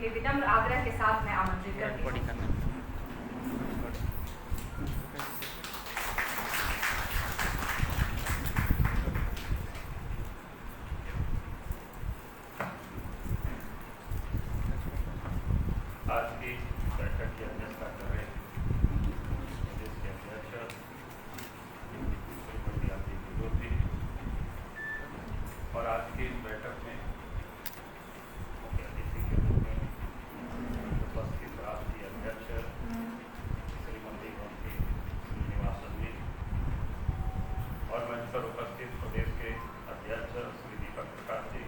लिए विनम्र आग्रह के साथ मैं आमंत्रित करती हूँ। आज की बैठक की अध्यक्षता कर रहे प्रदेश के अध्यक्ष श्रीमती आरती विनोद जी और आज की इस बैठक में मुख्य अतिथि के रूप में उपस्थित राष्ट्रीय अध्यक्ष श्रीमती गोमती श्रीनिवासन जी और मंच पर उपस्थित प्रदेश के अध्यक्ष श्री दीपक प्रकाश जी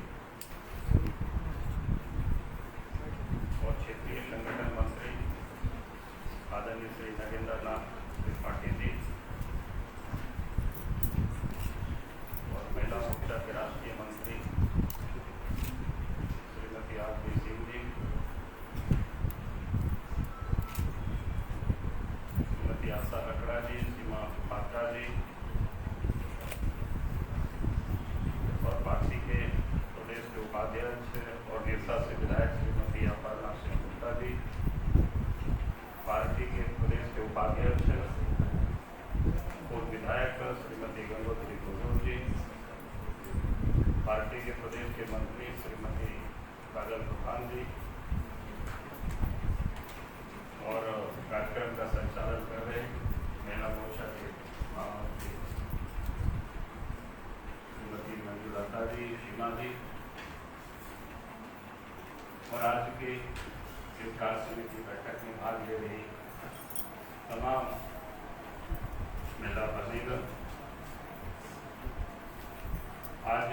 और क्षेत्रीय संगठन मंत्री आदरणीय श्री नगेंद्र नाथ त्रिपाठी जी और महिला मोर्चा के राष्ट्रीय मंत्री श्रीमती आरती सिंह जी, श्रीमती आशा लकड़ा जी, सीमा पात्रा जी और पार्टी के प्रदेश के उपाध्यक्ष और निरसा से विधायक श्रीमती अपर्णा सिंह गुप्ता जी, पार्टी के प्रदेश के उपाध्यक्ष और विधायक श्रीमती गंगोत्री गोजोर जी, पार्टी के प्रदेश के मंत्री श्रीमती काजल प्रधान जी और कार्यक्रम का संचालन कर रहे महिला मोर्चा के महामंत्री श्रीमती मंजूलता जी, सीमा जी और आज की इस कार्य समिति बैठक में भाग ले रही तमाम महिला बहनें। आज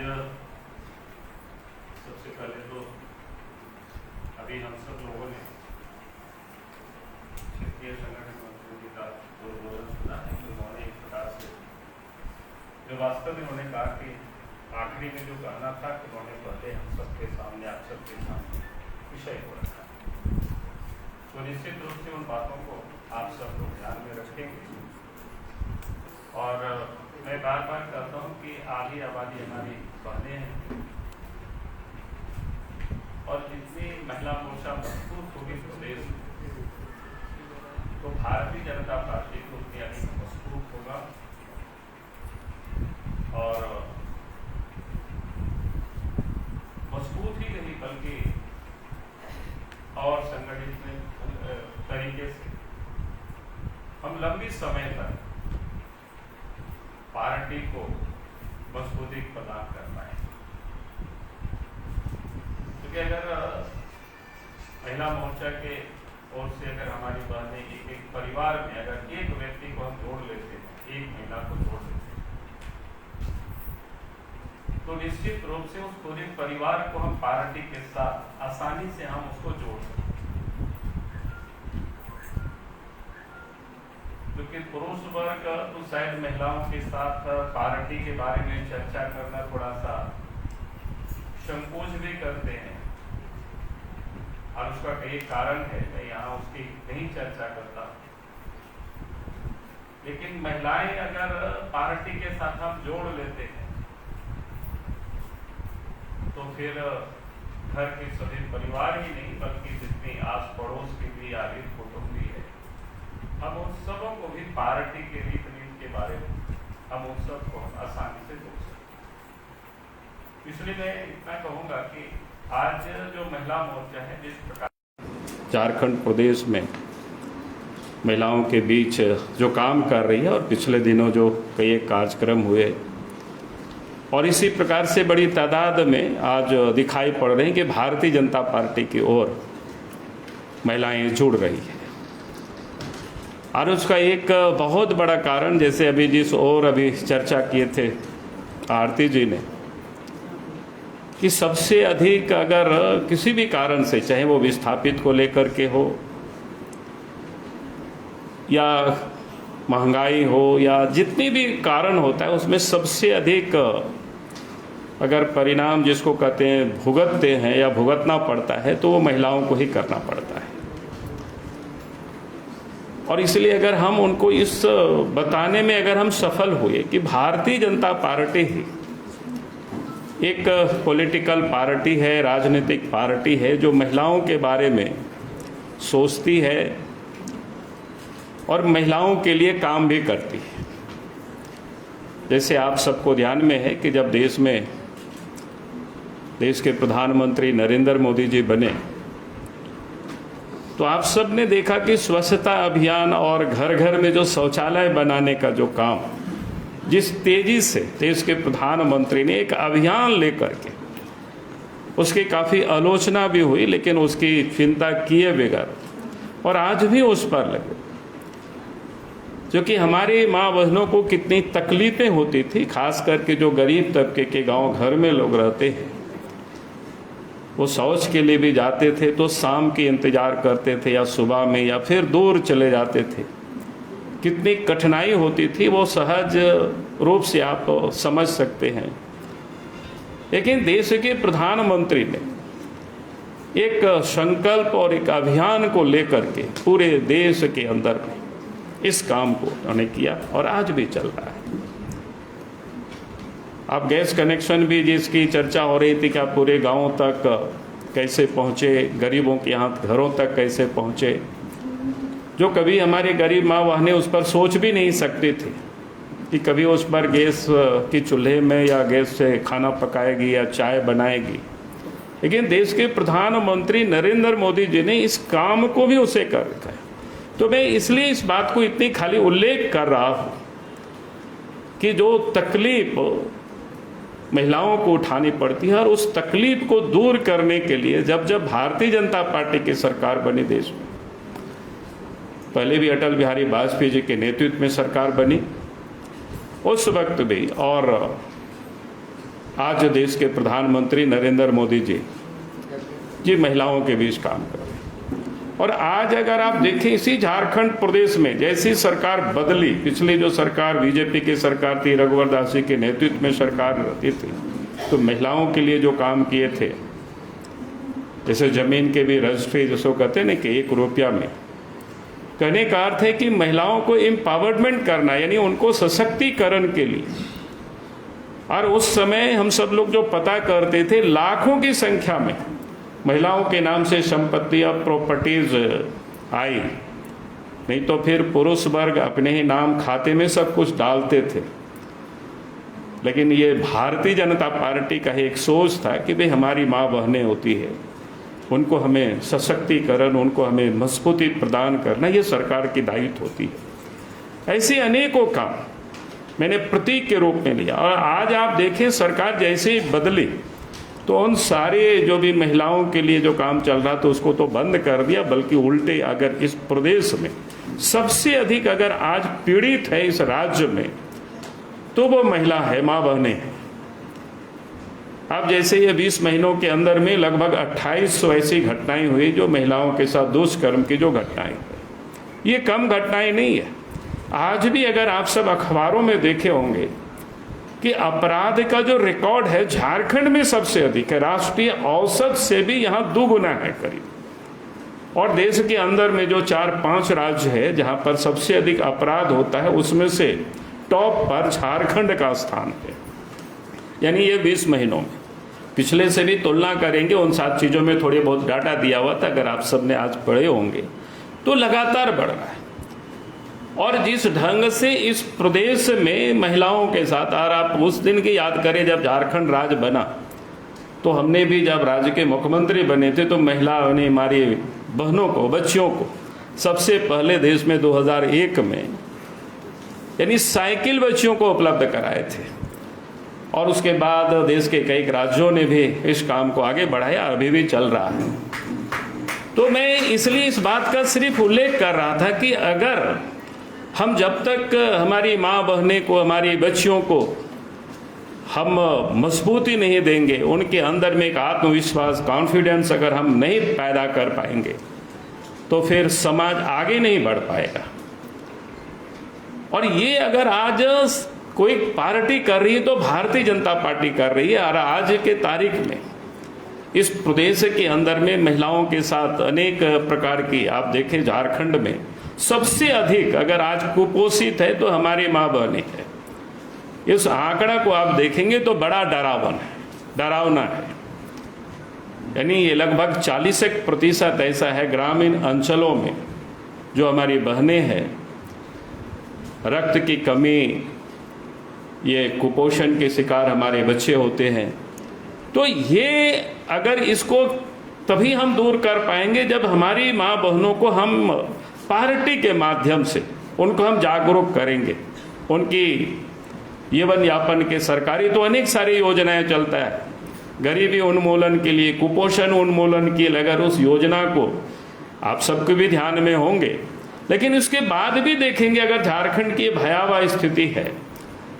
सबसे पहले तो अभी हम सब लोगों ने क्षेत्रीय संगठन मंत्री जी का उद्बोधन सुना है कि उन्होंने एक प्रकार से जो वास्तव में उन्होंने कहा कि आखिरी में जो कहना था कि उन्होंने पहले हम सबके सामने आप सबके सामने विषय हो रखा, तो निश्चित रूप से उन बातों को आप सब लोग ध्यान में रखेंगे। और मैं बार बार कहता हूँ कि आधी आबादी हमारी बहनें हैं और जितनी महिला मोर्चा मजबूत होगी प्रदेश में तो भारतीय जनता पार्टी को उतनी अधिक मजबूत होगा और मजबूत ही नहीं बल्कि और संगठित तरीके से हम लंबी समय तक पार्टी को मजबूती प्रदान कर पाए। क्योंकि अगर महिला मोर्चा के ओर से अगर हमारी बहनें एक परिवार में अगर एक व्यक्ति को हम जोड़ लेते हैं, एक महिला को जोड़ लेते हैं, तो निश्चित रूप से उस पूरे परिवार को हम पार्टी के साथ आसानी से हम उसको जोड़ सकते हैं। क्योंकि पुरुष वर्ग तो शायद महिलाओं के साथ पार्टी के बारे में चर्चा करना थोड़ा सा संकोच भी करते हैं और उसका कई कारण है, मैं यहाँ उसकी नहीं चर्चा करता। लेकिन महिलाएं अगर पार्टी के साथ हम जोड़ लेते हैं तो फिर घर के सभी परिवार ही नहीं बल्कि जितनी आस पड़ोस की भी आर्थिक कुटुंबी है, हम उन सबों को भी पार्टी के रीत नीति के बारे में हम उन सबको आसानी से जोड़ सकते। इसलिए मैं इतना कहूँगा कि आज जो महिला मोर्चा है जिस प्रकार झारखंड प्रदेश में महिलाओं के बीच जो काम कर रही है और पिछले दिनों जो कई कार्यक्रम हुए और इसी प्रकार से बड़ी तादाद में आज दिखाई पड़ रही है कि भारतीय जनता पार्टी की ओर महिलाएं जुड़ रही है। और उसका एक बहुत बड़ा कारण, जैसे अभी जिस और अभी चर्चा किए थे आरती जी ने, कि सबसे अधिक अगर किसी भी कारण से, चाहे वो विस्थापित को लेकर के हो या महंगाई हो या जितनी भी कारण होता है, उसमें सबसे अधिक अगर परिणाम जिसको कहते हैं भुगतते हैं या भुगतना पड़ता है तो वो महिलाओं को ही करना पड़ता है। और इसलिए अगर हम उनको इस बताने में अगर हम सफल हुए कि भारतीय जनता पार्टी ही एक पॉलिटिकल पार्टी है, राजनीतिक पार्टी है जो महिलाओं के बारे में सोचती है और महिलाओं के लिए काम भी करती है। जैसे आप सबको ध्यान में है कि जब देश के प्रधानमंत्री नरेंद्र मोदी जी बने तो आप सब ने देखा कि स्वच्छता अभियान और घर घर में जो शौचालय बनाने का जो काम जिस तेजी से देश के प्रधानमंत्री ने एक अभियान लेकर के, उसकी काफ़ी आलोचना भी हुई लेकिन उसकी चिंता किए बगैर और आज भी उस पर लगे, जो कि हमारी माँ बहनों को कितनी तकलीफें होती थी, खास करके जो गरीब तबके के गांव घर में लोग रहते हैं, वो शौच के लिए भी जाते थे तो शाम की इंतज़ार करते थे या सुबह में या फिर दूर चले जाते थे। कितनी कठिनाई होती थी वो सहज रूप से आप समझ सकते हैं। लेकिन देश के प्रधानमंत्री ने एक संकल्प और एक अभियान को लेकर के पूरे देश के अंदर में इस काम को उन्होंने किया और आज भी चल रहा है। अब गैस कनेक्शन भी जिसकी चर्चा हो रही थी कि आप पूरे गाँव तक कैसे पहुँचे, गरीबों के यहाँ घरों तक कैसे पहुँचे, जो कभी हमारे गरीब माँ बहनें उस पर सोच भी नहीं सकते थे कि कभी उस पर गैस की चूल्हे में या गैस से खाना पकाएगी या चाय बनाएगी। लेकिन देश के प्रधानमंत्री नरेंद्र मोदी जी ने इस काम को भी उसे कर रखा है। तो मैं इसलिए इस बात को इतनी खाली उल्लेख कर रहा हूँ कि जो तकलीफ महिलाओं को उठानी पड़ती है और उस तकलीफ को दूर करने के लिए जब भारतीय जनता पार्टी की सरकार बनी देश में, पहले भी अटल बिहारी वाजपेयी जी के नेतृत्व में सरकार बनी, उस वक्त भी, और आज देश के प्रधानमंत्री नरेंद्र मोदी जी महिलाओं के बीच काम कर रहे हैं। और आज अगर आप देखें इसी झारखंड प्रदेश में जैसी सरकार बदली, पिछली जो सरकार बीजेपी की सरकार थी, रघुवर दास जी के नेतृत्व में सरकार रहती थी, तो महिलाओं के लिए जो काम किए थे, जैसे जमीन के भी रजिस्ट्री जिसको कहते हैं ना कि 1 रुपया में, कहने का अर्थ है कि महिलाओं को एम्पावरमेंट करना, यानी उनको सशक्तिकरण के लिए। और उस समय हम सब लोग जो पता करते थे, लाखों की संख्या में महिलाओं के नाम से संपत्ति और प्रॉपर्टीज आई, नहीं तो फिर पुरुष वर्ग अपने ही नाम खाते में सब कुछ डालते थे। लेकिन ये भारतीय जनता पार्टी का एक सोच था कि भाई हमारी माँ बहनें होती है, उनको हमें सशक्तिकरण, उनको हमें मजबूती प्रदान करना, ये सरकार की दायित्व होती है। ऐसे अनेकों काम मैंने प्रतीक के रूप में लिया। और आज आप देखें सरकार जैसे ही बदली तो उन सारे जो भी महिलाओं के लिए जो काम चल रहा था उसको तो बंद कर दिया, बल्कि उल्टे अगर इस प्रदेश में सबसे अधिक अगर आज पीड़ित है इस राज्य में तो वो महिला है, माँ बहनें हैं। अब जैसे ये 20 महीनों के अंदर में लगभग 2800 ऐसी घटनाएं हुई जो महिलाओं के साथ दुष्कर्म की जो घटनाएं हुई, ये कम घटनाएं नहीं है। आज भी अगर आप सब अखबारों में देखे होंगे कि अपराध का जो रिकॉर्ड है झारखंड में सबसे अधिक है, राष्ट्रीय औसत से भी यहाँ 2 गुना है करीब। और देश के अंदर में जो 4-5 राज्य है जहाँ पर सबसे अधिक अपराध होता है, उसमें से टॉप पर झारखंड का स्थान है। यानी ये 20 महीनों में पिछले से भी तुलना करेंगे, उन 7 चीज़ों में थोड़ी बहुत डाटा दिया हुआ था, अगर आप सब ने आज पढ़े होंगे तो लगातार बढ़ रहा है। और जिस ढंग से इस प्रदेश में महिलाओं के साथ, और आप उस दिन की याद करें जब झारखंड राज्य बना, तो हमने भी जब राज्य के मुख्यमंत्री बने थे तो महिलाओं ने, हमारी बहनों को, बच्चियों को सबसे पहले देश में 2001 में यानी साइकिल बच्चियों को उपलब्ध कराए थे। और उसके बाद देश के कई राज्यों ने भी इस काम को आगे बढ़ाया, अभी भी चल रहा है। तो मैं इसलिए इस बात का सिर्फ उल्लेख कर रहा था कि अगर हम जब तक हमारी माँ बहनें को, हमारी बच्चियों को हम मजबूती नहीं देंगे, उनके अंदर में एक आत्मविश्वास, कॉन्फिडेंस अगर हम नहीं पैदा कर पाएंगे तो फिर समाज आगे नहीं बढ़ पाएगा। और ये अगर आज कोई पार्टी कर रही है तो भारतीय जनता पार्टी कर रही है। और आज के तारीख में इस प्रदेश के अंदर में महिलाओं के साथ अनेक प्रकार की, आप देखें झारखंड में सबसे अधिक अगर आज कुपोषित है तो हमारी माँ बहनें है। इस आंकड़ा को आप देखेंगे तो बड़ा डरावन है। डरावना है। यानी ये लगभग 40% ऐसा है ग्रामीण अंचलों में जो हमारी बहनें हैं, रक्त की कमी, ये कुपोषण के शिकार हमारे बच्चे होते हैं। तो ये अगर इसको तभी हम दूर कर पाएंगे जब हमारी माँ बहनों को हम पार्टी के माध्यम से उनको हम जागरूक करेंगे। उनकी जीवन यापन के सरकारी तो अनेक सारी योजनाएं चलता है, गरीबी उन्मूलन के लिए, कुपोषण उन्मूलन के लिए, अगर उस योजना को आप सबके भी ध्यान में होंगे, लेकिन उसके बाद भी देखेंगे अगर झारखंड की भयावह स्थिति है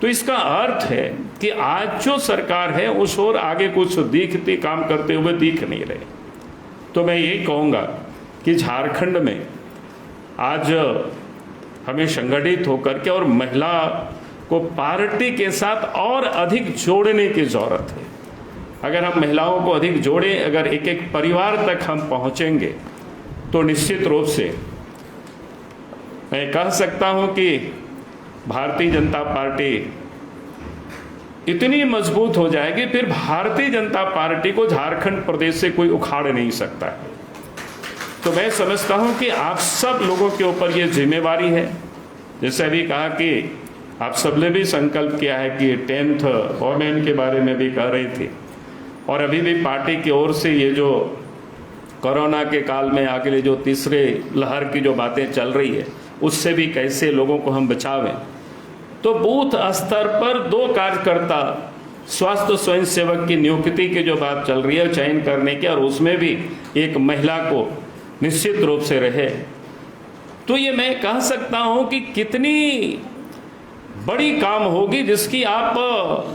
तो इसका अर्थ है कि आज जो सरकार है उस ओर आगे कुछ दिखते काम करते हुए दिख नहीं रहे। तो मैं यही कहूँगा कि झारखंड में आज हमें संगठित होकर के और महिला को पार्टी के साथ और अधिक जोड़ने की ज़रूरत है। अगर हम महिलाओं को अधिक जोड़ें, अगर एक एक परिवार तक हम पहुँचेंगे तो निश्चित रूप से मैं कह सकता हूँ कि भारतीय जनता पार्टी इतनी मजबूत हो जाएगी, फिर भारतीय जनता पार्टी को झारखंड प्रदेश से कोई उखाड़ नहीं सकता है। तो मैं समझता हूं कि आप सब लोगों के ऊपर ये जिम्मेवारी है। जैसे अभी कहा कि आप सबने भी संकल्प किया है कि 10th वोमेन के बारे में भी कह रही थी, और अभी भी पार्टी की ओर से ये जो कोरोना के काल में आगे जो तीसरे लहर की जो बातें चल रही है उससे भी कैसे लोगों को हम बचावें, तो बूथ स्तर पर 2 कार्यकर्ता स्वास्थ्य स्वयंसेवक की नियुक्ति की जो बात चल रही है चयन करने की, और उसमें भी एक महिला को निश्चित रूप से रहे, तो ये मैं कह सकता हूं कि कितनी बड़ी काम होगी जिसकी आप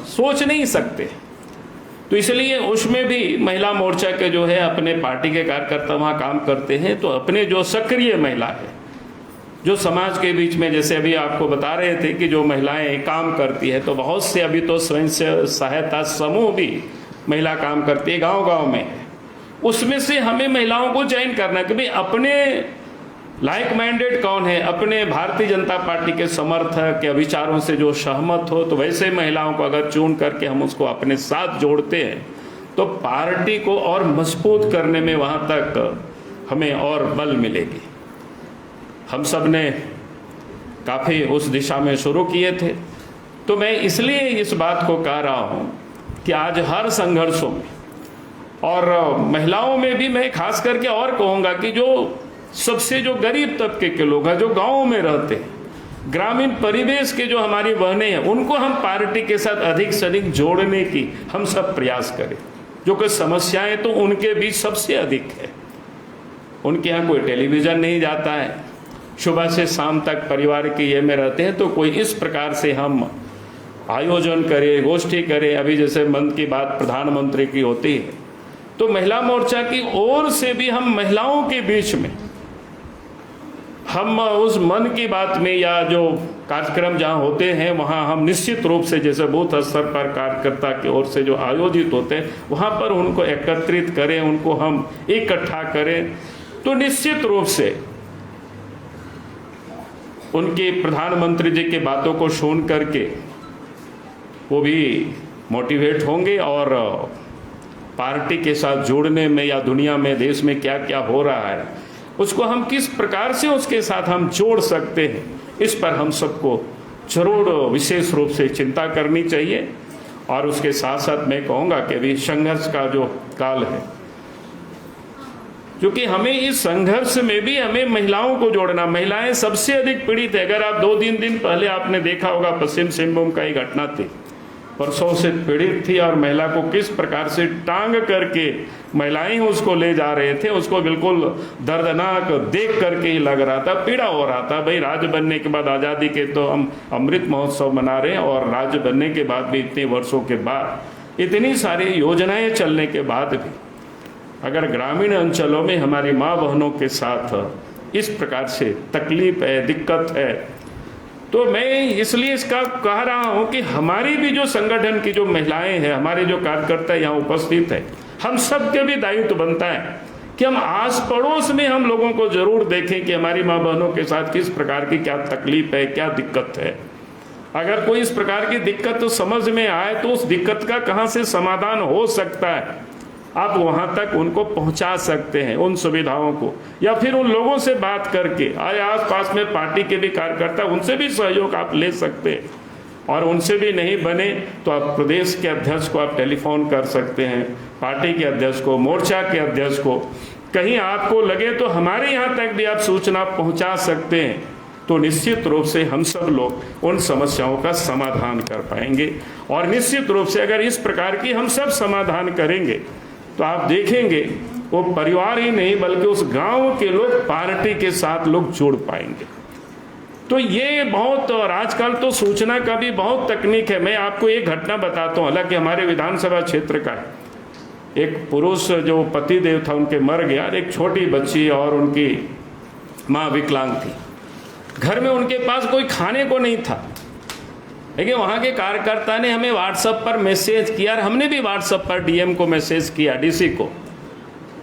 सोच नहीं सकते। तो इसलिए उसमें भी महिला मोर्चा के जो है अपने पार्टी के कार्यकर्ता वहाँ काम करते हैं। तो अपने जो सक्रिय महिला है जो समाज के बीच में, जैसे अभी आपको बता रहे थे कि जो महिलाएं काम करती है, तो बहुत से अभी तो स्वयं से सहायता समूह भी महिला काम करती है, गांव-गांव में है। उसमें से हमें महिलाओं को चयन करना है कि भाई अपने लाइक माइंडेड कौन है, अपने भारतीय जनता पार्टी के समर्थक या विचारों से जो सहमत हो, तो वैसे महिलाओं को अगर चुन करके हम उसको अपने साथ जोड़ते हैं तो पार्टी को और मजबूत करने में वहाँ तक हमें और बल मिलेगी। हम सब ने काफ़ी उस दिशा में शुरू किए थे। तो मैं इसलिए इस बात को कह रहा हूँ कि आज हर संघर्षों में और महिलाओं में भी मैं खास करके और कहूँगा कि जो सबसे जो गरीब तबके के लोग हैं, जो गाँव में रहते हैं, ग्रामीण परिवेश के जो हमारी बहनें हैं, उनको हम पार्टी के साथ अधिक से अधिक जोड़ने की हम सब प्रयास करें। जो कि समस्याएं तो उनके बीच सबसे अधिक है। उनके यहाँ कोई टेलीविज़न नहीं जाता है, सुबह से शाम तक परिवार के ये में रहते हैं, तो कोई इस प्रकार से हम आयोजन करें, गोष्ठी करें। अभी जैसे मन की बात प्रधानमंत्री की होती है, तो महिला मोर्चा की ओर से भी हम महिलाओं के बीच में हम उस मन की बात में या जो कार्यक्रम जहाँ होते हैं वहाँ हम निश्चित रूप से जैसे बूथ स्तर पर कार्यकर्ता की ओर से जो आयोजित होते हैं वहाँ पर उनको एकत्रित करें, उनको हम इकट्ठा करें। तो निश्चित रूप से उनके प्रधानमंत्री जी की बातों को सुन करके वो भी मोटिवेट होंगे और पार्टी के साथ जुड़ने में या दुनिया में देश में क्या क्या हो रहा है उसको हम किस प्रकार से उसके साथ हम जोड़ सकते हैं, इस पर हम सबको जरूर विशेष रूप से चिंता करनी चाहिए। और उसके साथ साथ मैं कहूँगा कि अभी संघर्ष का जो काल है, क्योंकि हमें इस संघर्ष में भी हमें महिलाओं को जोड़ना। महिलाएं सबसे अधिक पीड़ित है। अगर आप 2-3 दिन पहले आपने देखा होगा पश्चिम सिंहभूम का ही घटना थी, परसों से पीड़ित थी और महिला को किस प्रकार से टांग करके महिलाएं उसको ले जा रहे थे। उसको बिल्कुल दर्दनाक देख करके ही लग रहा था, पीड़ा हो रहा था। भाई राज्य बनने के बाद, आज़ादी के तो हम अमृत महोत्सव मना रहे हैं, और राज्य बनने के बाद भी इतने वर्षों के बाद इतनी सारी योजनाएं चलने के बाद भी अगर ग्रामीण अंचलों में हमारी माँ बहनों के साथ इस प्रकार से तकलीफ है, दिक्कत है, तो मैं इसलिए इसका कह रहा हूं कि हमारी भी जो संगठन की जो महिलाएं हैं, हमारे जो कार्यकर्ता यहाँ उपस्थित है, हम सबके भी दायित्व बनता है कि हम आस पड़ोस में हम लोगों को जरूर देखें कि हमारी माँ बहनों के साथ किस प्रकार की क्या तकलीफ है, क्या दिक्कत है। अगर कोई इस प्रकार की दिक्कत समझ में आए तो उस दिक्कत का कहाँ से समाधान हो सकता है, आप वहाँ तक उनको पहुँचा सकते हैं, उन सुविधाओं को, या फिर उन लोगों से बात करके, आस पास में पार्टी के भी कार्यकर्ता, उनसे भी सहयोग आप ले सकते हैं। और उनसे भी नहीं बने तो आप प्रदेश के अध्यक्ष को आप टेलीफोन कर सकते हैं, पार्टी के अध्यक्ष को, मोर्चा के अध्यक्ष को। कहीं आपको लगे तो हमारे यहाँ तक भी आप सूचना पहुँचा सकते हैं, तो निश्चित रूप से हम सब लोग उन समस्याओं का समाधान कर पाएंगे। और निश्चित रूप से अगर इस प्रकार की हम सब समाधान करेंगे तो आप देखेंगे वो परिवार ही नहीं बल्कि उस गांव के लोग पार्टी के साथ लोग जुड़ पाएंगे। तो ये बहुत, और आजकल तो सूचना का भी बहुत तकनीक है। मैं आपको एक घटना बताता हूँ, हालांकि हमारे विधानसभा क्षेत्र का है। एक पुरुष जो पति देव था उनके मर गया, एक छोटी बच्ची और उनकी माँ विकलांग थी। घर में उनके पास कोई खाने को नहीं था, लेकिन वहाँ के कार्यकर्ता ने हमें व्हाट्सएप पर मैसेज किया और हमने भी व्हाट्सएप पर डीएम को मैसेज किया, डीसी को,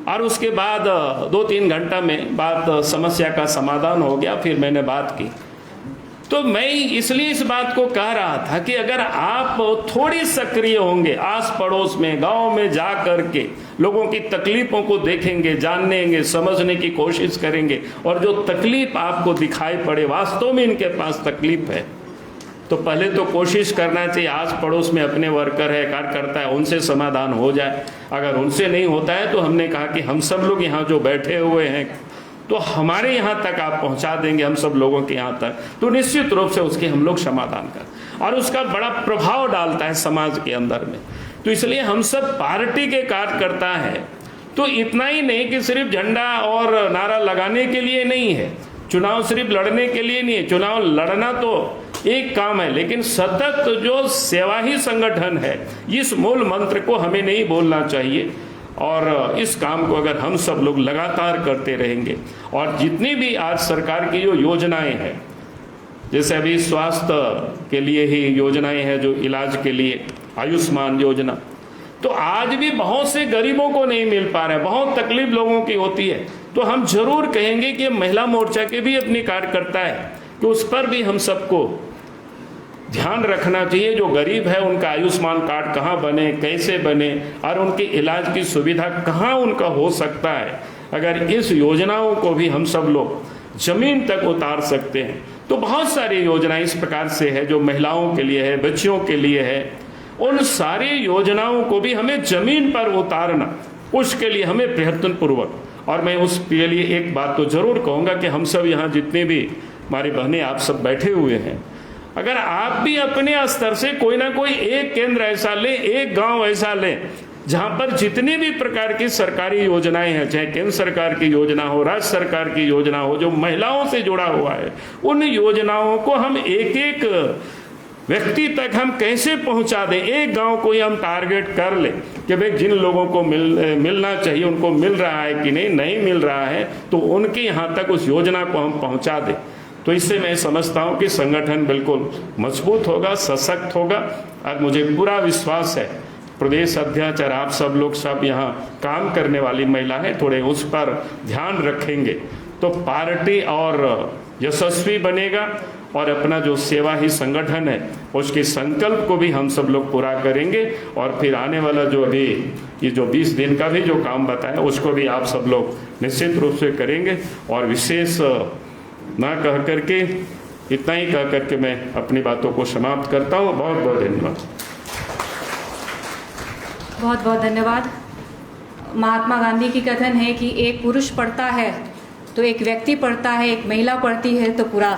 और उसके बाद 2-3 घंटा में बात, समस्या का समाधान हो गया। फिर मैंने बात की। तो मैं इसलिए इस बात को कह रहा था कि अगर आप थोड़ी सक्रिय होंगे, आस पड़ोस में, गांव में जा करके लोगों की तकलीफों को देखेंगे, जानेंगे, समझने की कोशिश करेंगे, और जो तकलीफ आपको दिखाई पड़े वास्तव में इनके पास तकलीफ है, तो पहले तो कोशिश करना चाहिए आस पड़ोस में अपने वर्कर है, कार्यकर्ता है, उनसे समाधान हो जाए। अगर उनसे नहीं होता है तो हमने कहा कि हम सब लोग यहाँ जो बैठे हुए हैं, तो हमारे यहाँ तक आप पहुँचा देंगे, हम सब लोगों के यहाँ तक, तो निश्चित रूप से उसके हम लोग समाधान कर, और उसका बड़ा प्रभाव डालता है समाज के अंदर में। तो इसलिए हम सब पार्टी के कार्यकर्ता हैं। तो इतना ही नहीं कि सिर्फ झंडा और नारा लगाने के लिए नहीं है, चुनाव सिर्फ लड़ने के लिए नहीं है। चुनाव लड़ना तो एक काम है, लेकिन सतत जो सेवा ही संगठन है, इस मूल मंत्र को हमें नहीं भूलना चाहिए। और इस काम को अगर हम सब लोग लगातार करते रहेंगे, और जितनी भी आज सरकार की जो योजनाएं हैं, जैसे अभी स्वास्थ्य के लिए ही योजनाएं हैं, जो इलाज के लिए आयुष्मान योजना, तो आज भी बहुत से गरीबों को नहीं मिल पा रहा है, बहुत तकलीफ लोगों की होती है। तो हम जरूर कहेंगे कि महिला मोर्चा के भी अपनी कार्यकर्ता है, कि उस पर भी हम सबको ध्यान रखना चाहिए। जो गरीब है उनका आयुष्मान कार्ड कहाँ बने, कैसे बने, और उनके इलाज की सुविधा कहाँ उनका हो सकता है। अगर इस योजनाओं को भी हम सब लोग जमीन तक उतार सकते हैं, तो बहुत सारी योजनाएं इस प्रकार से है जो महिलाओं के लिए है, बच्चियों के लिए है। उन सारी योजनाओं को भी हमें जमीन पर उतारना, उसके लिए हमें प्रयत्नपूर्वक, और मैं उसके लिए एक बात तो जरूर कहूँगा कि हम सब यहाँ जितने भी हमारी बहनें आप सब बैठे हुए हैं, अगर आप भी अपने स्तर से कोई ना कोई एक केंद्र ऐसा लें, एक गांव ऐसा लें, जहां पर जितनी भी प्रकार की सरकारी योजनाएं हैं, चाहे केंद्र सरकार की योजना हो, राज्य सरकार की योजना हो, जो महिलाओं से जुड़ा हुआ है, उन योजनाओं को हम एक एक व्यक्ति तक हम कैसे पहुंचा दें। एक गांव को ही हम टारगेट कर लें कि भाई जिन लोगों को मिलना चाहिए उनको मिल रहा है कि नहीं मिल रहा है, तो उनके यहाँ तक उस योजना को हम पहुँचा दें। तो इससे मैं समझता हूँ कि संगठन बिल्कुल मजबूत होगा, सशक्त होगा। और मुझे पूरा विश्वास है प्रदेश अध्यक्ष और आप सब लोग सब यहाँ काम करने वाली महिला है, थोड़े उस पर ध्यान रखेंगे तो पार्टी और यशस्वी बनेगा, और अपना जो सेवा ही संगठन है उसके संकल्प को भी हम सब लोग पूरा करेंगे। और फिर आने वाला जो अभी ये जो 20 दिन का भी जो काम बताया उसको भी आप सब लोग निश्चित रूप से करेंगे। और विशेष ना कह करके, इतना ही कह करके मैं अपनी बातों को समाप्त करता हूँ। बहुत बहुत धन्यवाद। बहुत बहुत धन्यवाद। महात्मा गांधी की कथन है कि एक पुरुष पढ़ता है तो एक व्यक्ति पढ़ता है, एक महिला पढ़ती है तो पूरा